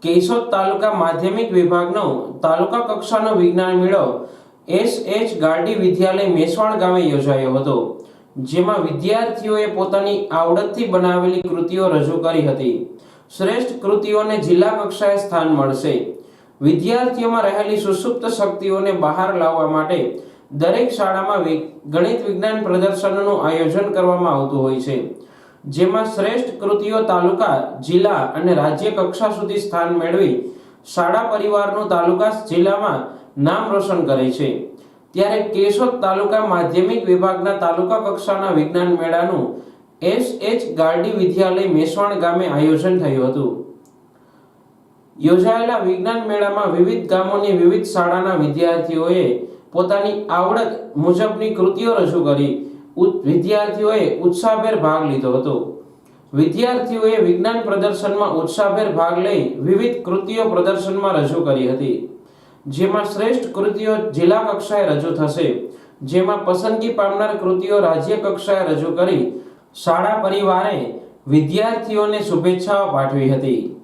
કેશોદ તાલુકા માધ્યમિક વિભાગનો તાલુકા કક્ષાનો વિજ્ઞાન મેળો એસ.એચ. ગારડી વિદ્યાલય મેસવાણ ગામે યોજાયો હતો, જેમાં વિદ્યાર્થીઓએ પોતાની આવડતથી બનાવેલી કૃતિઓ રજૂ કરી હતી. શ્રેષ્ઠ કૃતિઓને જિલ્લા કક્ષાએ સ્થાન મળશે. વિદ્યાર્થીઓમાં રહેલી સુષુપ્ત શક્તિઓને બહાર લાવવા માટે દરેક શાળામાં ગણિત વિજ્ઞાન પ્રદર્શનનું આયોજન કરવામાં આવતું હોય છે, જેમાં શ્રેષ્ઠ કૃતિઓ તાલુકા, જિલ્લા અને રાજ્ય કક્ષા સુધી સ્થાન મેળવી શાળા પરિવારનું તાલુકા, જિલ્લામાં નામ રોશન કરે છે. ત્યારે કેશોદ તાલુકા માધ્યમિક વિભાગના તાલુકા કક્ષાના વિજ્ઞાન મેળાનું એસ.એચ. ગારડી વિદ્યાલય મેસવાણ ગામે આયોજન થયું હતું. યોજાયેલા વિજ્ઞાન મેળામાં વિવિધ ગામોની વિવિધ શાળાના વિદ્યાર્થીઓએ પોતાની આવડત મુજબની કૃતિઓ રજૂ કરી વિદ્યાર્થીઓએ ઉત્સાહભેર ભાગ લીધો હતો. વિદ્યાર્થીઓએ વિજ્ઞાન પ્રદર્શનમાં ઉત્સાહભેર ભાગ લઈ વિવિધ કૃતિઓ પ્રદર્શનમાં રજૂ કરી હતી, જેમાં શ્રેષ્ઠ કૃતિઓ જિલ્લા કક્ષાએ રજૂ થશે, જેમાં પસંદગી પામનાર કૃતિઓ રાજ્ય કક્ષાએ રજૂ કરી શાળા પરિવારે વિદ્યાર્થીઓને શુભેચ્છાઓ પાઠવી હતી.